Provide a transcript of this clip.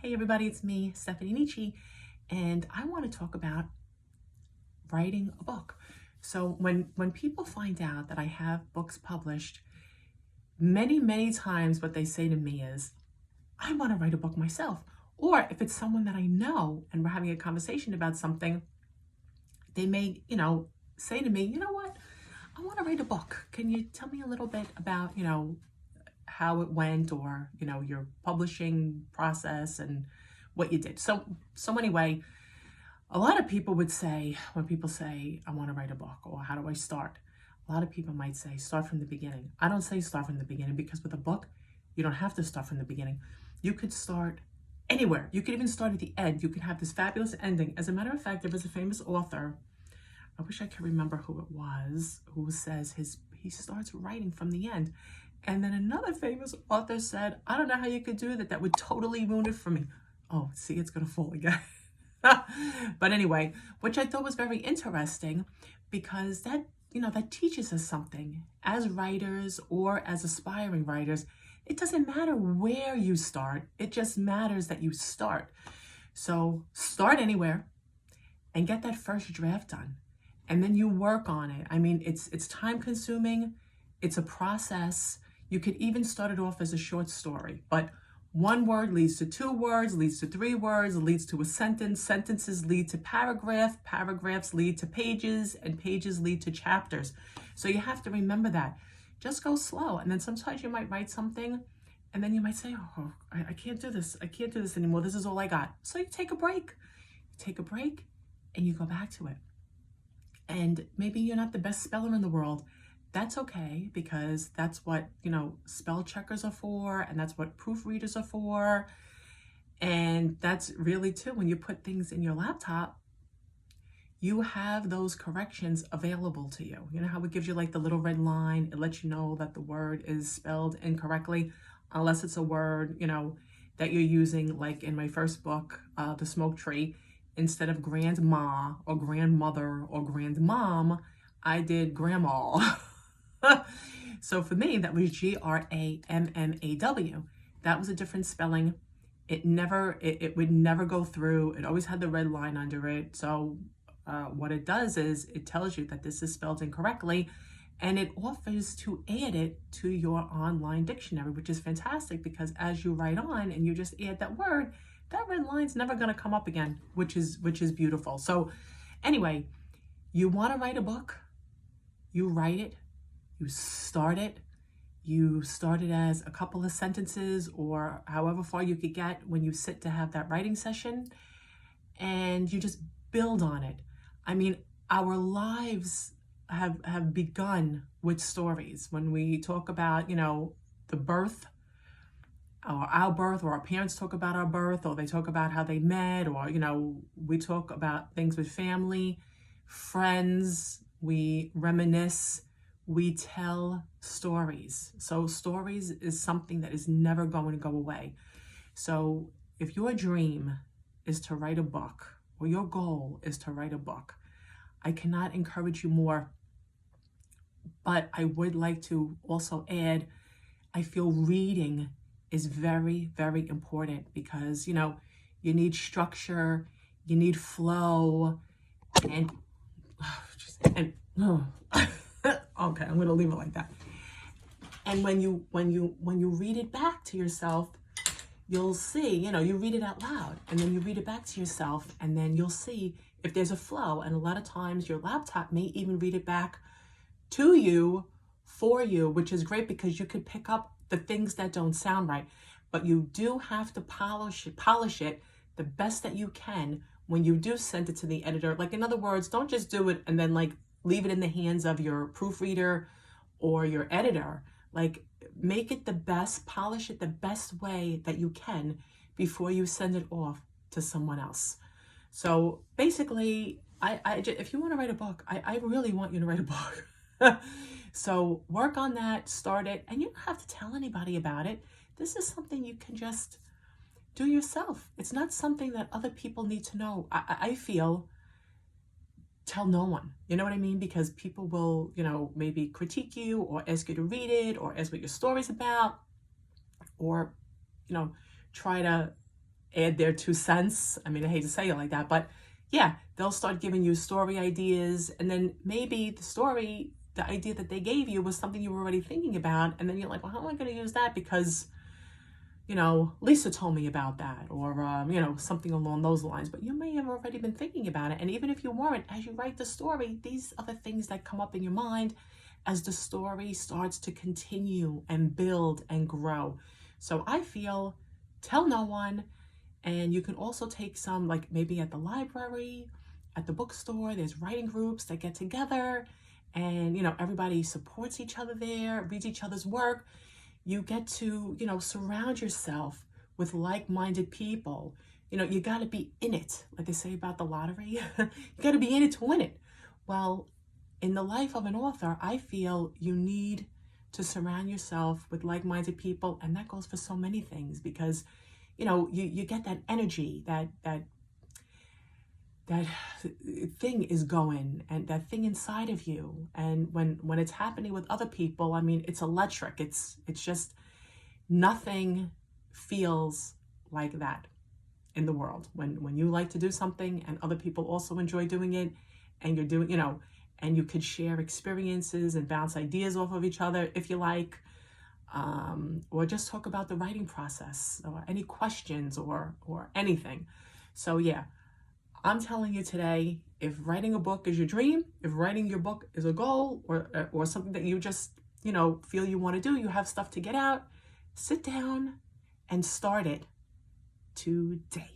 Hey everybody, it's me, Stephanie Nietzsche, and I want to talk about writing a book. So when people find out that I have books published, many times what they say to me is, I want to write a book myself. Or if it's someone that I know and we're having a conversation about something, they may, say to me, you know what, I want to write a book. Can you tell me a little bit about, how it went, or your publishing process and what you did. So anyway, a lot of people would say, when people say I want to write a book or how do I start, a lot of people might say start from the beginning. I don't say start from the beginning, because with a book you don't have to start from the beginning. You could start anywhere. You could even start at the end. You could have this fabulous ending. As a matter of fact, there was a famous author, I wish I could remember who it was, who says he starts writing from the end. And then another famous author said, I don't know how you could do that. That would totally ruin it for me. Oh, see, it's going to fall again. But anyway, which I thought was very interesting, because that teaches us something as writers or as aspiring writers. It doesn't matter where you start. It just matters that you start. So start anywhere and get that first draft done. And then you work on it. I mean, it's time consuming. It's a process. You could even start it off as a short story, but one word leads to 2 words, leads to 3 words, leads to a sentence. Sentences lead to paragraph. Paragraphs lead to pages, and pages lead to chapters. So you have to remember that. Just go slow. And then sometimes you might write something and then you might say, oh, I can't do this. I can't do this anymore. This is all I got. So you take a break. You take a break and you go back to it. And maybe you're not the best speller in the world. That's okay, because that's what, spell checkers are for, and that's what proofreaders are for. And that's really too, when you put things in your laptop, you have those corrections available to you. You know how it gives you like the little red line? It lets you know that the word is spelled incorrectly, unless it's a word, that you're using, like in my first book, The Smoke Tree. Instead of grandma or grandmother or grandmom, I did grandma. So for me, that was Grammaw. That was a different spelling. It would never go through. It always had the red line under it. So what it does is it tells you that this is spelled incorrectly, and it offers to add it to your online dictionary, which is fantastic, because as you write on and you just add that word, that red line's never going to come up again, which is beautiful. So anyway, you want to write a book, you write it, you start it as a couple of sentences or however far you could get when you sit to have that writing session, and you just build on it. I mean, our lives have begun with stories. When we talk about, the birth, or our birth, or our parents talk about our birth, or they talk about how they met, or, we talk about things with family, friends, we reminisce, we tell stories. So stories is something that is never going to go away. So if your dream is to write a book, or your goal is to write a book, I cannot encourage you more. But I would like to also add, I feel reading is very important, because, you need structure, you need flow, and okay, I'm going to leave it like that. And when you read it back to yourself, you'll see, you read it out loud, and then you read it back to yourself, and then you'll see if there's a flow. And a lot of times your laptop may even read it back to you, for you, which is great, because you could pick up the things that don't sound right. But you do have to polish it the best that you can when you do send it to the editor. Like, in other words, don't just do it and then leave it in the hands of your proofreader or your editor. Like, make it the best, polish it the best way that you can before you send it off to someone else. So basically, if you want to write a book, I really want you to write a book. So work on that, start it, and you don't have to tell anybody about it. This is something you can just do yourself. It's not something that other people need to know. I feel, tell no one. You know what I mean? Because people will, maybe critique you or ask you to read it or ask what your story's about, or, try to add their 2 cents. I mean, I hate to say it like that, but yeah, they'll start giving you story ideas, and then maybe the idea that they gave you was something you were already thinking about, and then you're like, well, how am I going to use that? Because, Lisa told me about that, or, something along those lines, but you may have already been thinking about it. And even if you weren't, as you write the story, these are the things that come up in your mind as the story starts to continue and build and grow. So I feel, tell no one. And you can also take some, like maybe at the library, at the bookstore, there's writing groups that get together, and, everybody supports each other there, reads each other's work. You get to, surround yourself with like-minded people. You got to be in it, like they say about the lottery. You got to be in it to win it. Well, in the life of an author, I feel you need to surround yourself with like-minded people, and that goes for so many things, because you get that energy, that thing is going, and that thing inside of you. And when it's happening with other people, I mean, it's electric. It's just, nothing feels like that in the world. When you like to do something and other people also enjoy doing it, and you're doing, and you could share experiences and bounce ideas off of each other if you like, or just talk about the writing process, or any questions, or anything. So yeah, I'm telling you today, if writing a book is your dream, if writing your book is a goal, or something that you just, feel you want to do, you have stuff to get out, sit down and start it today.